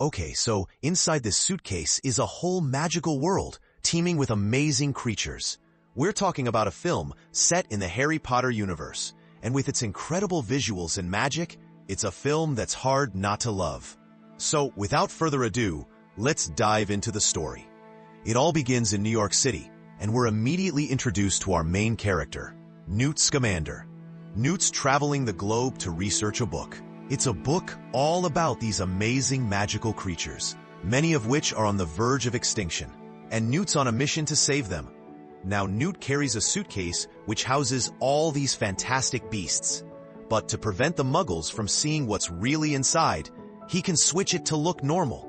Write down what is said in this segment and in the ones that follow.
Okay, so inside this suitcase is a whole magical world, teeming with amazing creatures. We're talking about a film set in the Harry Potter universe, and with its incredible visuals and magic, it's a film that's hard not to love. So, without further ado, let's dive into the story. It all begins in New York City, and we're immediately introduced to our main character, Newt Scamander. Newt's traveling the globe to research a book. It's a book all about these amazing magical creatures, many of which are on the verge of extinction, and Newt's on a mission to save them. Now Newt carries a suitcase which houses all these fantastic beasts. But to prevent the muggles from seeing what's really inside, he can switch it to look normal.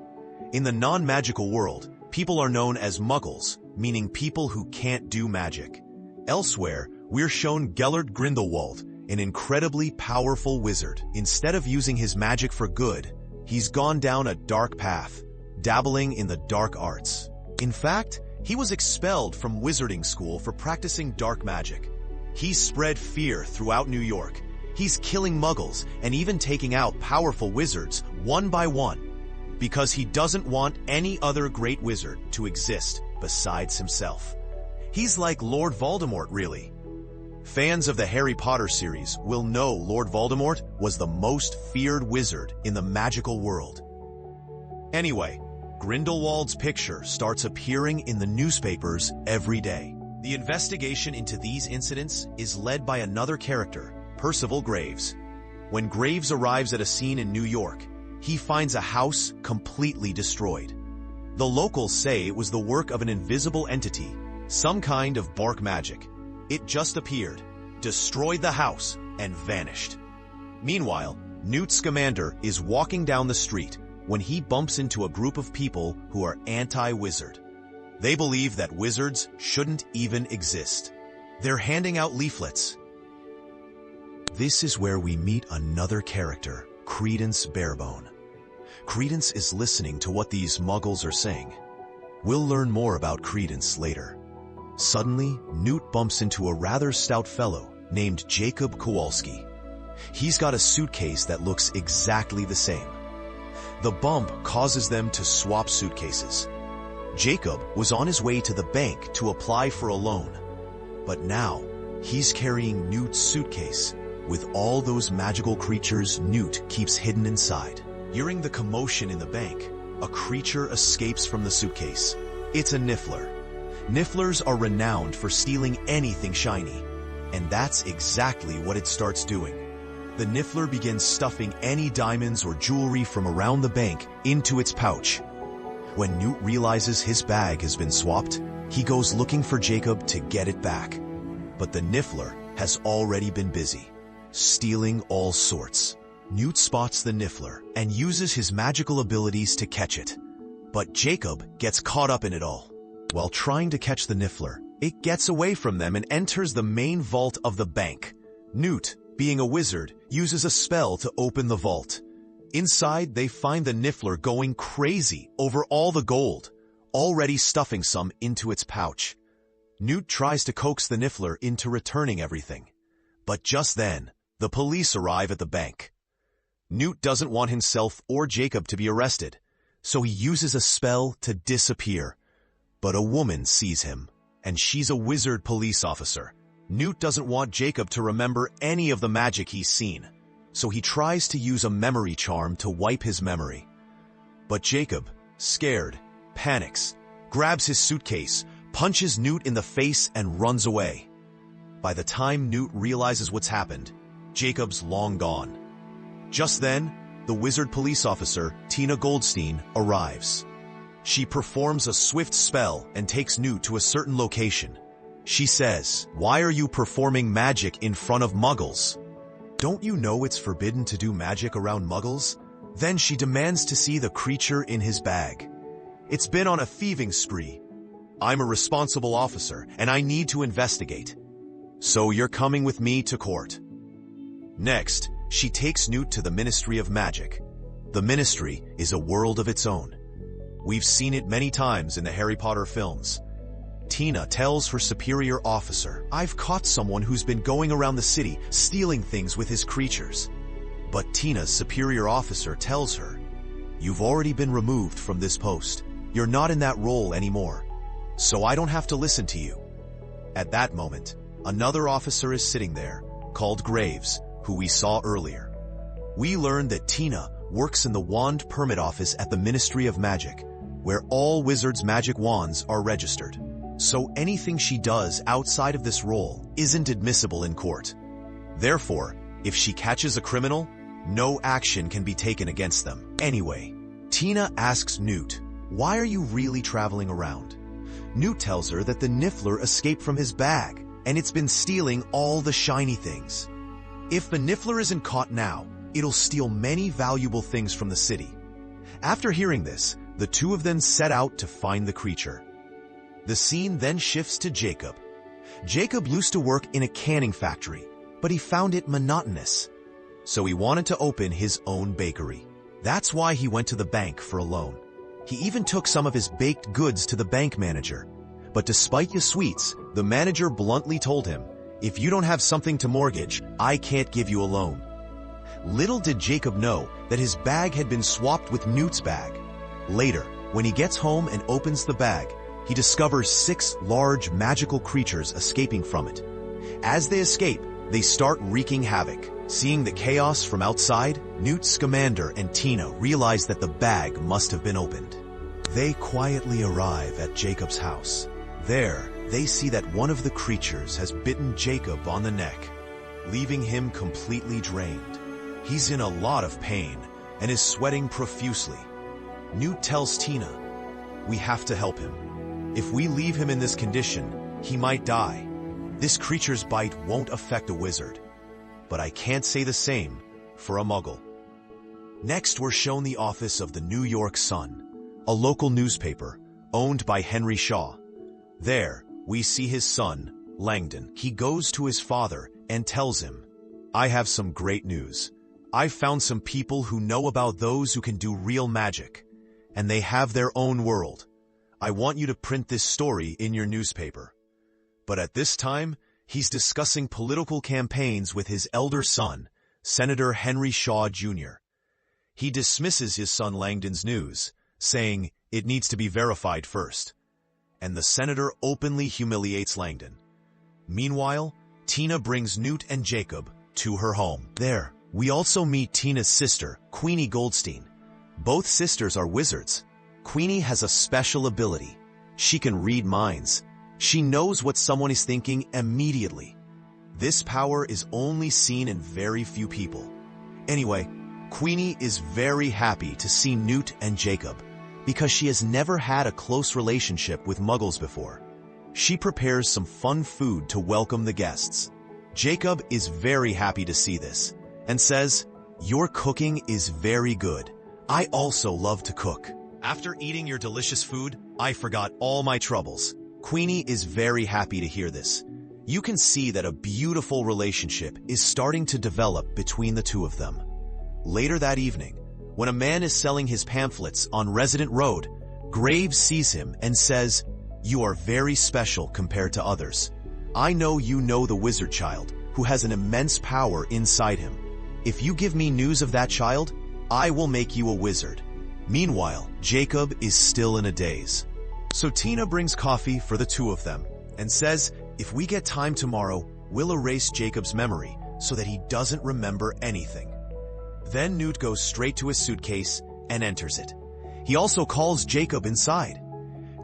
In the non-magical world, people are known as muggles, meaning people who can't do magic. Elsewhere, we're shown Gellert Grindelwald, an incredibly powerful wizard. Instead of using his magic for good, he's gone down a dark path, dabbling in the dark arts. In fact, he was expelled from wizarding school for practicing dark magic. He's spread fear throughout New York. He's killing muggles and even taking out powerful wizards one by one, because he doesn't want any other great wizard to exist besides himself. He's like Lord Voldemort, really. Fans of the Harry Potter series will know Lord Voldemort was the most feared wizard in the magical world. Anyway, Grindelwald's picture starts appearing in the newspapers every day. The investigation into these incidents is led by another character, Percival Graves. When Graves arrives at a scene in New York, he finds a house completely destroyed. The locals say it was the work of an invisible entity, some kind of bark magic. It just appeared, destroyed the house, and vanished. Meanwhile, Newt Scamander is walking down the street when he bumps into a group of people who are anti-wizard. They believe that wizards shouldn't even exist. They're handing out leaflets. This is where we meet another character, Credence Barebone. Credence is listening to what these muggles are saying. We'll learn more about Credence later. Suddenly, Newt bumps into a rather stout fellow named Jacob Kowalski. He's got a suitcase that looks exactly the same. The bump causes them to swap suitcases. Jacob was on his way to the bank to apply for a loan, but now he's carrying Newt's suitcase with all those magical creatures Newt keeps hidden inside. During the commotion in the bank, a creature escapes from the suitcase. It's a Niffler. Nifflers are renowned for stealing anything shiny, and that's exactly what it starts doing. The Niffler begins stuffing any diamonds or jewelry from around the bank into its pouch. When Newt realizes his bag has been swapped, he goes looking for Jacob to get it back. But the Niffler has already been busy, stealing all sorts. Newt spots the Niffler and uses his magical abilities to catch it. But Jacob gets caught up in it all. While trying to catch the Niffler, it gets away from them and enters the main vault of the bank. Newt, being a wizard, uses a spell to open the vault. Inside, they find the Niffler going crazy over all the gold, already stuffing some into its pouch. Newt tries to coax the Niffler into returning everything. But just then, the police arrive at the bank. Newt doesn't want himself or Jacob to be arrested, so he uses a spell to disappear. But a woman sees him, and she's a wizard police officer. Newt doesn't want Jacob to remember any of the magic he's seen, so he tries to use a memory charm to wipe his memory. But Jacob, scared, panics, grabs his suitcase, punches Newt in the face, and runs away. By the time Newt realizes what's happened, Jacob's long gone. Just then, the wizard police officer, Tina Goldstein, arrives. She performs a swift spell and takes Newt to a certain location. She says, "Why are you performing magic in front of muggles? Don't you know it's forbidden to do magic around muggles?" Then she demands to see the creature in his bag. "It's been on a thieving spree. I'm a responsible officer, and I need to investigate. So you're coming with me to court." Next, she takes Newt to the Ministry of Magic. The Ministry is a world of its own. We've seen it many times in the Harry Potter films. Tina tells her superior officer, "I've caught someone who's been going around the city stealing things with his creatures." But Tina's superior officer tells her, You've already been removed from this post. You're not in that role anymore, so I don't have to listen to you." At that moment, another officer is sitting there, called Graves, who we saw earlier. We learned that Tina works in the Wand Permit Office at the Ministry of Magic, where all wizards' magic wands are registered. So anything she does outside of this role isn't admissible in court. Therefore, if she catches a criminal, no action can be taken against them. Anyway, Tina asks Newt, "Why are you really traveling around?" Newt tells her that the Niffler escaped from his bag, and it's been stealing all the shiny things. If the Niffler isn't caught now, it'll steal many valuable things from the city. After hearing this, the two of them set out to find the creature. The scene then shifts to Jacob. Jacob used to work in a canning factory, but he found it monotonous. So he wanted to open his own bakery. That's why he went to the bank for a loan. He even took some of his baked goods to the bank manager. But despite his sweets, the manager bluntly told him, "If you don't have something to mortgage, I can't give you a loan." Little did Jacob know that his bag had been swapped with Newt's bag. Later, when he gets home and opens the bag, he discovers 6 large magical creatures escaping from it. As they escape, they start wreaking havoc. Seeing the chaos from outside, Newt Scamander and Tina realize that the bag must have been opened. They quietly arrive at Jacob's house. There, they see that one of the creatures has bitten Jacob on the neck, leaving him completely drained. He's in a lot of pain and is sweating profusely. Newt tells Tina, "We have to help him. If we leave him in this condition, he might die. This creature's bite won't affect a wizard, but I can't say the same for a muggle." Next, we're shown the office of the New York Sun, a local newspaper owned by Henry Shaw. There, we see his son, Langdon. He goes to his father and tells him, "I have some great news. I've found some people who know about those who can do real magic, and they have their own world. I want you to print this story in your newspaper." But at this time, he's discussing political campaigns with his elder son, Senator Henry Shaw Jr. He dismisses his son Langdon's news, saying it needs to be verified first. And the senator openly humiliates Langdon. Meanwhile, Tina brings Newt and Jacob to her home. There, we also meet Tina's sister, Queenie Goldstein. Both sisters are wizards. Queenie has a special ability. She can read minds. She knows what someone is thinking immediately. This power is only seen in very few people. Anyway, Queenie is very happy to see Newt and Jacob, because she has never had a close relationship with muggles before. She prepares some fun food to welcome the guests. Jacob is very happy to see this, and says, "Your cooking is very good. I also love to cook. After eating your delicious food, I forgot all my troubles." Queenie is very happy to hear this. You can see that a beautiful relationship is starting to develop between the two of them. Later that evening, when a man is selling his pamphlets on Resident Road, Graves sees him and says, "You are very special compared to others. I know you know the wizard child, who has an immense power inside him. If you give me news of that child, I will make you a wizard." Meanwhile, Jacob is still in a daze. So Tina brings coffee for the two of them and says, "If we get time tomorrow, we'll erase Jacob's memory so that he doesn't remember anything." Then Newt goes straight to his suitcase and enters it. He also calls Jacob inside.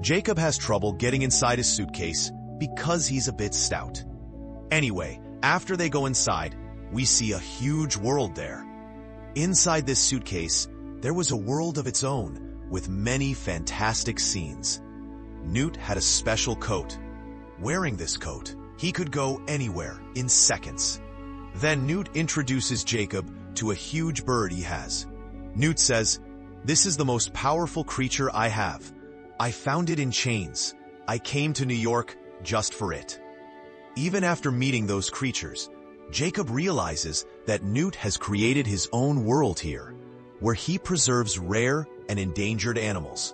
Jacob has trouble getting inside his suitcase because he's a bit stout. Anyway, after they go inside, we see a huge world there. Inside this suitcase, there was a world of its own with many fantastic scenes. Newt had a special coat. Wearing this coat, he could go anywhere in seconds. Then Newt introduces Jacob to a huge bird he has. Newt says, "This is the most powerful creature I have. I found it in chains. I came to New York just for it." Even after meeting those creatures, Jacob realizes that Newt has created his own world here, where he preserves rare and endangered animals.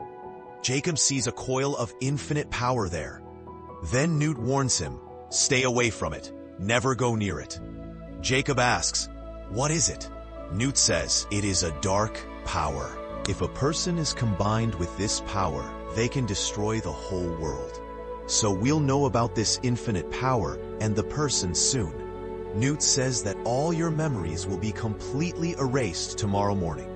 Jacob sees a coil of infinite power there. Then Newt warns him, "Stay away from it. Never go near it." Jacob asks, "What is it?" Newt says, "It is a dark power. If a person is combined with this power, they can destroy the whole world. So we'll know about this infinite power and the person soon. Newt says that all your memories will be completely erased tomorrow morning.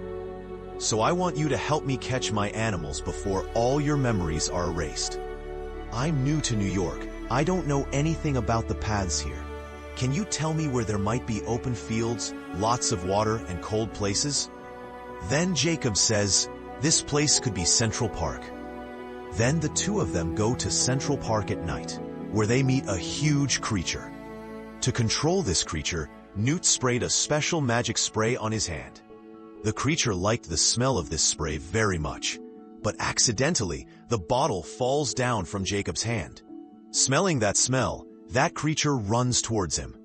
So I want you to help me catch my animals before all your memories are erased. I'm new to New York. I don't know anything about the paths here. Can you tell me where there might be open fields, lots of water, and cold places? Then Jacob says, this place could be Central Park. Then the two of them go to Central Park at night, where they meet a huge creature. To control this creature, Newt sprayed a special magic spray on his hand. The creature liked the smell of this spray very much, but accidentally, the bottle falls down from Jacob's hand. Smelling that smell, that creature runs towards him.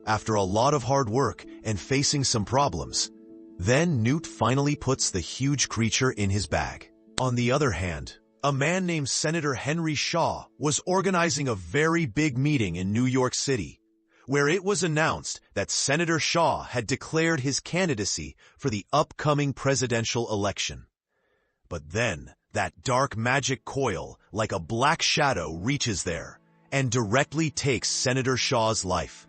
After a lot of hard work and facing some problems, then Newt finally puts the huge creature in his bag. On the other hand, a man named Senator Henry Shaw was organizing a very big meeting in New York City, where it was announced that Senator Shaw had declared his candidacy for the upcoming presidential election. But then, that dark magic coil, like a black shadow, reaches there and directly takes Senator Shaw's life.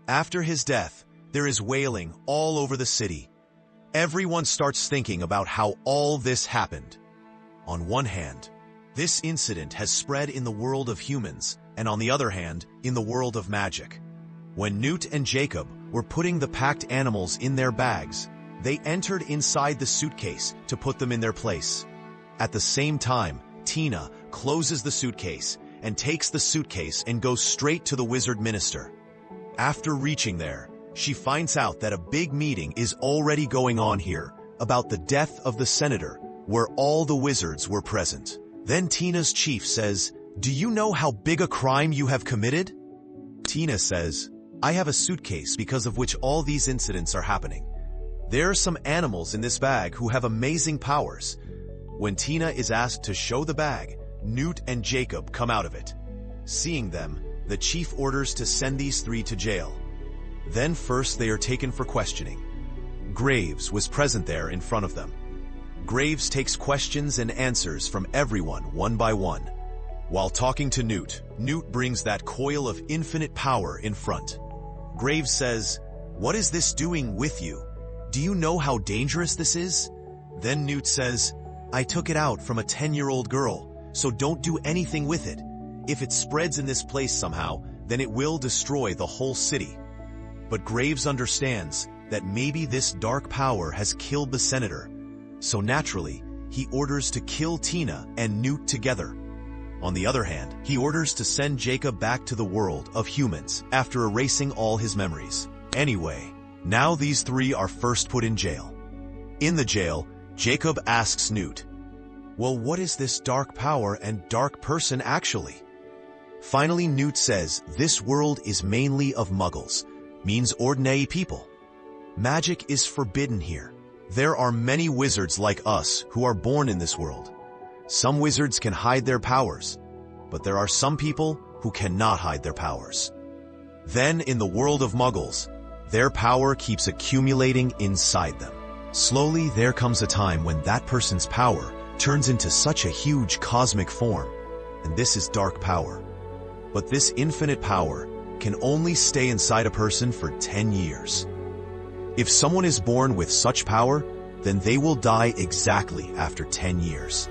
After his death, there is wailing all over the city. Everyone starts thinking about how all this happened. On one hand, this incident has spread in the world of humans, and on the other hand, in the world of magic. When Newt and Jacob were putting the packed animals in their bags, they entered inside the suitcase to put them in their place. At the same time, Tina closes the suitcase and takes the suitcase and goes straight to the wizard minister. After reaching there, she finds out that a big meeting is already going on here about the death of the senator, where all the wizards were present. Then Tina's chief says, "Do you know how big a crime you have committed?" Tina says, "I have a suitcase because of which all these incidents are happening. There are some animals in this bag who have amazing powers." When Tina is asked to show the bag, Newt and Jacob come out of it. Seeing them, the chief orders to send these three to jail. Then first they are taken for questioning. Graves was present there in front of them. Graves takes questions and answers from everyone one by one. While talking to Newt, Newt brings that coil of infinite power in front. Graves says, "What is this doing with you? Do you know how dangerous this is?" Then Newt says, "I took it out from a 10-year-old girl, so don't do anything with it. If it spreads in this place somehow, then it will destroy the whole city." But Graves understands that maybe this dark power has killed the senator, so naturally, he orders to kill Tina and Newt together. On the other hand, he orders to send Jacob back to the world of humans after erasing all his memories. Anyway, now these three are first put in jail. In the jail, Jacob asks Newt, "Well, what is this dark power and dark person actually?" Finally, Newt says this world is mainly of muggles, means ordinary people. Magic is forbidden here. There are many wizards like us who are born in this world. Some wizards can hide their powers, but there are some people who cannot hide their powers. Then, in the world of muggles, their power keeps accumulating inside them. Slowly, there comes a time when that person's power turns into such a huge cosmic form, and this is dark power. But this infinite power can only stay inside a person for 10 years. If someone is born with such power, then they will die exactly after 10 years.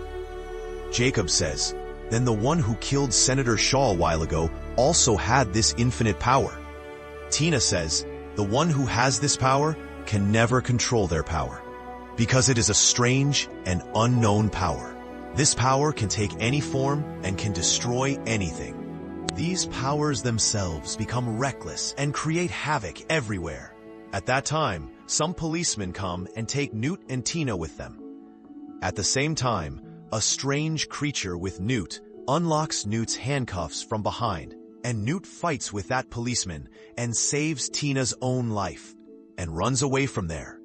Jacob says, then the one who killed Senator Shaw a while ago also had this infinite power. Tina says, the one who has this power can never control their power, because it is a strange and unknown power. This power can take any form and can destroy anything. These powers themselves become reckless and create havoc everywhere. At that time, some policemen come and take Newt and Tina with them. At the same time, a strange creature with Newt unlocks Newt's handcuffs from behind, and Newt fights with that policeman and saves Tina's own life and runs away from there.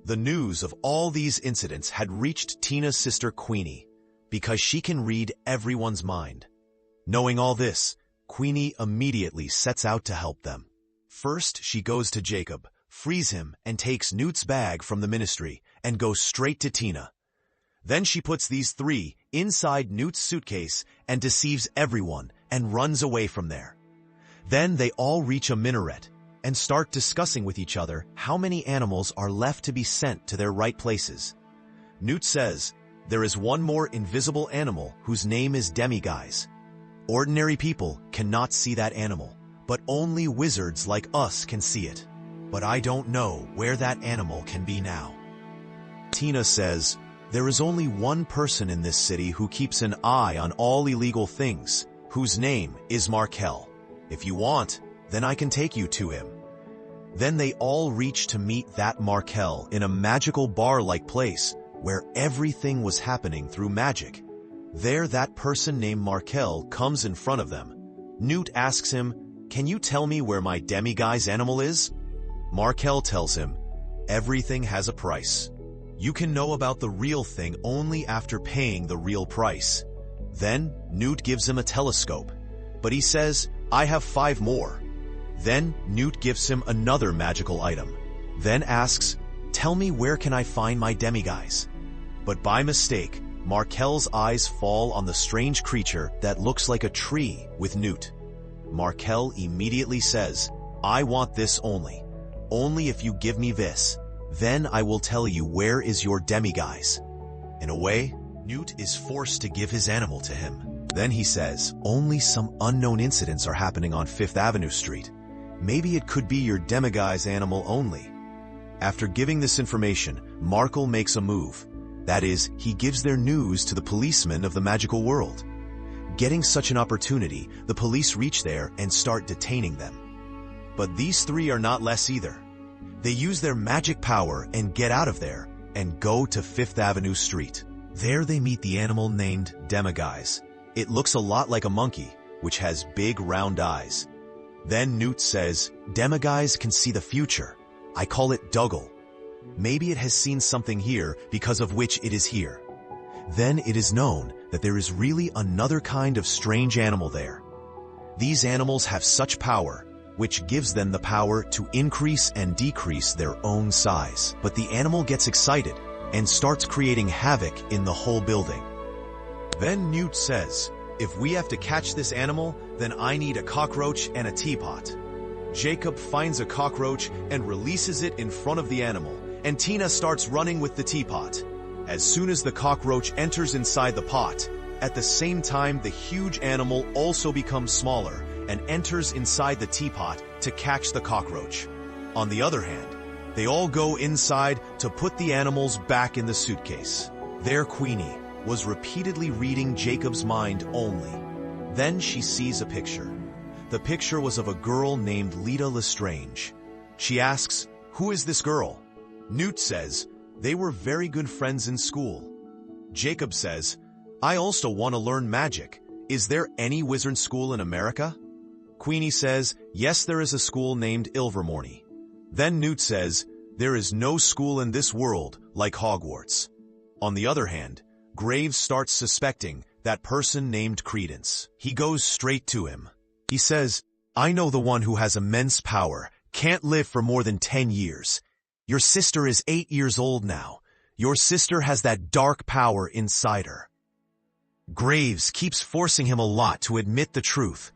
The news of all these incidents had reached Tina's sister Queenie, because she can read everyone's mind. Knowing all this, Queenie immediately sets out to help them. First, she goes to Jacob, frees him, and takes Newt's bag from the ministry and goes straight to Tina. Then she puts these three inside Newt's suitcase and deceives everyone and runs away from there. Then they all reach a minaret and start discussing with each other how many animals are left to be sent to their right places. Newt says, there is one more invisible animal whose name is demiguise. Ordinary people cannot see that animal, but only wizards like us can see it. But I don't know where that animal can be now. Tina says, there is only one person in this city who keeps an eye on all illegal things, whose name is Markel. If you want, then I can take you to him. Then they all reach to meet that Markel in a magical bar-like place where everything was happening through magic. There that person named Markel comes in front of them. Newt asks him, can you tell me where my demiguise animal is? Markel tells him, everything has a price. You can know about the real thing only after paying the real price. Then Newt gives him a telescope, but he says, I have 5 more. Then Newt gives him another magical item, then asks, tell me where can I find my demiguise? But by mistake, Markel's eyes fall on the strange creature that looks like a tree with Newt. Markel immediately says, I want this only if you give me this, then I will tell you where is your demiguise. In a way, Newt is forced to give his animal to him. Then he says, only some unknown incidents are happening on 5th Avenue Street. Maybe it could be your demiguise animal only. After giving this information, Markel makes a move. That is, he gives their news to the policemen of the magical world. Getting such an opportunity, the police reach there and start detaining them. But these three are not less either. They use their magic power and get out of there and go to 5th Avenue Street. There they meet the animal named demiguise. It looks a lot like a monkey, which has big round eyes. Then Newt says, demiguise can see the future. I call it Dougal. Maybe it has seen something here because of which it is here. Then it is known that there is really another kind of strange animal there. These animals have such power, which gives them the power to increase and decrease their own size. But the animal gets excited and starts creating havoc in the whole building. Then Newt says, if we have to catch this animal, then I need a cockroach and a teapot. Jacob finds a cockroach and releases it in front of the animal, and Tina starts running with the teapot. As soon as the cockroach enters inside the pot, at the same time the huge animal also becomes smaller and enters inside the teapot to catch the cockroach. On the other hand, they all go inside to put the animals back in the suitcase. There Queenie was repeatedly reading Jacob's mind only. Then she sees a picture. The picture was of a girl named Lita Lestrange. She asks, who is this girl? Newt says, they were very good friends in school. Jacob says, I also want to learn magic. Is there any wizard school in America? Queenie says, yes, there is a school named Ilvermorny. Then Newt says, there is no school in this world like Hogwarts. On the other hand, Graves starts suspecting that person named Credence. He goes straight to him. He says, I know the one who has immense power, can't live for more than 10 years. Your sister is 8 years old now. Your sister has that dark power inside her. Graves keeps forcing him a lot to admit the truth,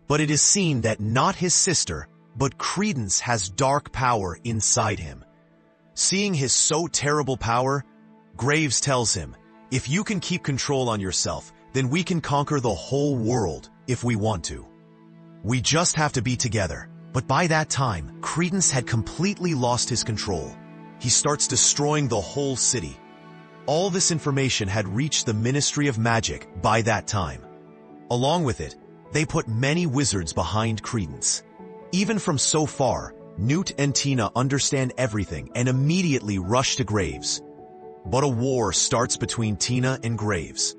but it is seen that not his sister, but Credence has dark power inside him. Seeing his so terrible power, Graves tells him, if you can keep control on yourself, then we can conquer the whole world if we want to. We just have to be together. But by that time, Credence had completely lost his control. He starts destroying the whole city. All this information had reached the Ministry of Magic by that time. Along with it, they put many wizards behind Credence. Even from so far, Newt and Tina understand everything and immediately rush to Graves. But a war starts between Tina and Graves.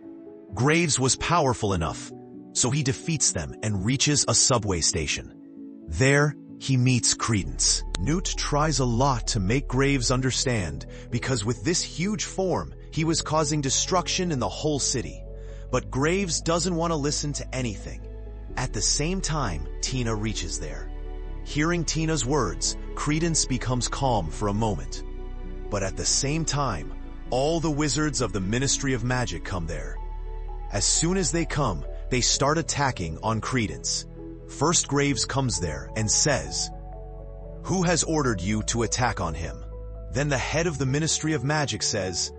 Graves was powerful enough, so he defeats them and reaches a subway station. There, he meets Credence. Newt tries a lot to make Graves understand, because with this huge form, he was causing destruction in the whole city. But Graves doesn't want to listen to anything. At the same time, Tina reaches there. Hearing Tina's words, Credence becomes calm for a moment. But at the same time, all the wizards of the Ministry of Magic come there. As soon as they come, they start attacking on Credence. First Graves comes there and says, "Who has ordered you to attack on him?" Then the head of the Ministry of Magic says,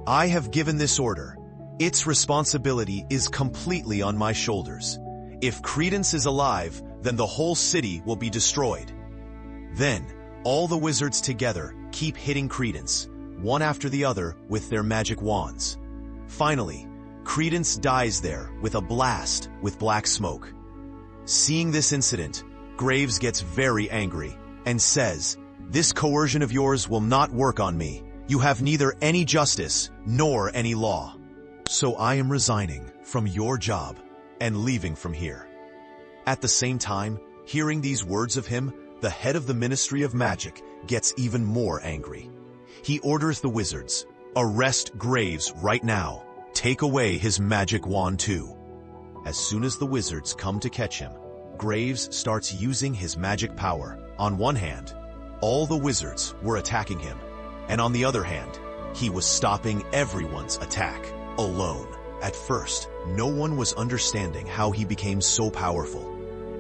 "I have given this order. Its responsibility is completely on my shoulders. If Credence is alive, then the whole city will be destroyed." Then, all the wizards together keep hitting Credence, one after the other with their magic wands. Finally, Credence dies there with a blast with black smoke. Seeing this incident, Graves gets very angry and says, "This coercion of yours will not work on me. You have neither any justice nor any law. So I am resigning from your job and leaving from here." At the same time, hearing these words of him, the head of the Ministry of Magic gets even more angry. He orders the wizards, "Arrest Graves right now. Take away his magic wand too." As soon as the wizards come to catch him, Graves starts using his magic power. On one hand, all the wizards were attacking him, and on the other hand, he was stopping everyone's attack alone. At first, no one was understanding how he became so powerful.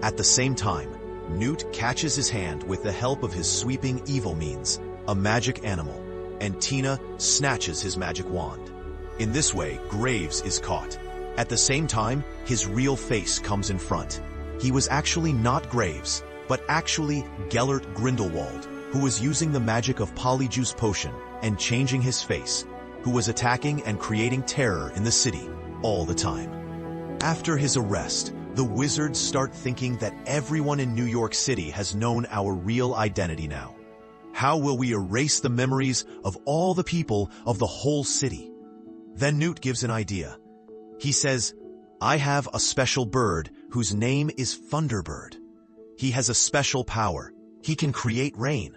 At the same time, Newt catches his hand with the help of his sweeping evil means, a magic animal, and Tina snatches his magic wand. In this way, Graves is caught. At the same time, his real face comes in front. He was actually not Graves, but actually Gellert Grindelwald, who was using the magic of Polyjuice Potion and changing his face, who was attacking and creating terror in the city all the time. After his arrest, the wizards start thinking that everyone in New York City has known our real identity now. How will we erase the memories of all the people of the whole city? Then Newt gives an idea. He says, "I have a special bird whose name is Thunderbird. He has a special power. He can create rain.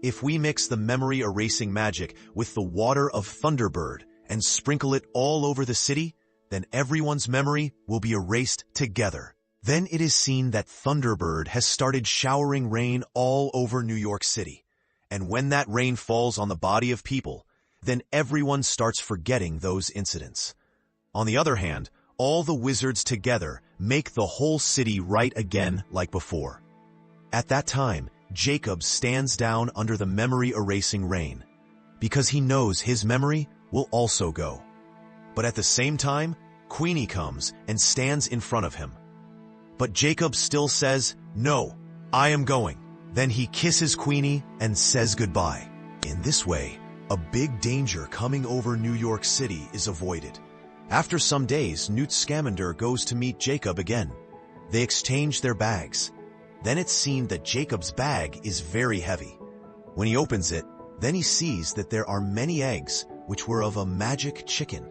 If we mix the memory-erasing magic with the water of Thunderbird and sprinkle it all over the city, then everyone's memory will be erased together." Then it is seen that Thunderbird has started showering rain all over New York City. And when that rain falls on the body of people, then everyone starts forgetting those incidents. On the other hand, all the wizards together make the whole city right again like before. At that time, Jacob stands down under the memory-erasing rain, because he knows his memory will also go. But at the same time, Queenie comes and stands in front of him. But Jacob still says, "No, I am going." Then he kisses Queenie and says goodbye. In this way, a big danger coming over New York City is avoided. After some days, Newt Scamander goes to meet Jacob again. They exchange their bags. Then it's seen that Jacob's bag is very heavy. When he opens it, then he sees that there are many eggs which were of a magic chicken.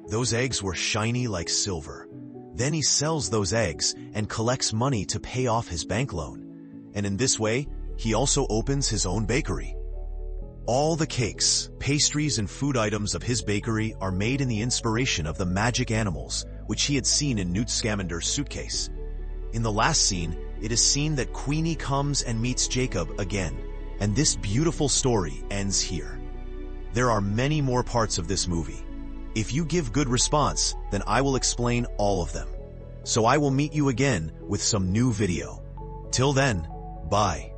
Those eggs were shiny like silver. Then he sells those eggs and collects money to pay off his bank loan. And in this way, he also opens his own bakery. All the cakes, pastries, and food items of his bakery are made in the inspiration of the magic animals, which he had seen in Newt Scamander's suitcase. In the last scene, it is seen that Queenie comes and meets Jacob again, and this beautiful story ends here. There are many more parts of this movie. If you give good response, then I will explain all of them. So I will meet you again with some new video. Till then, bye.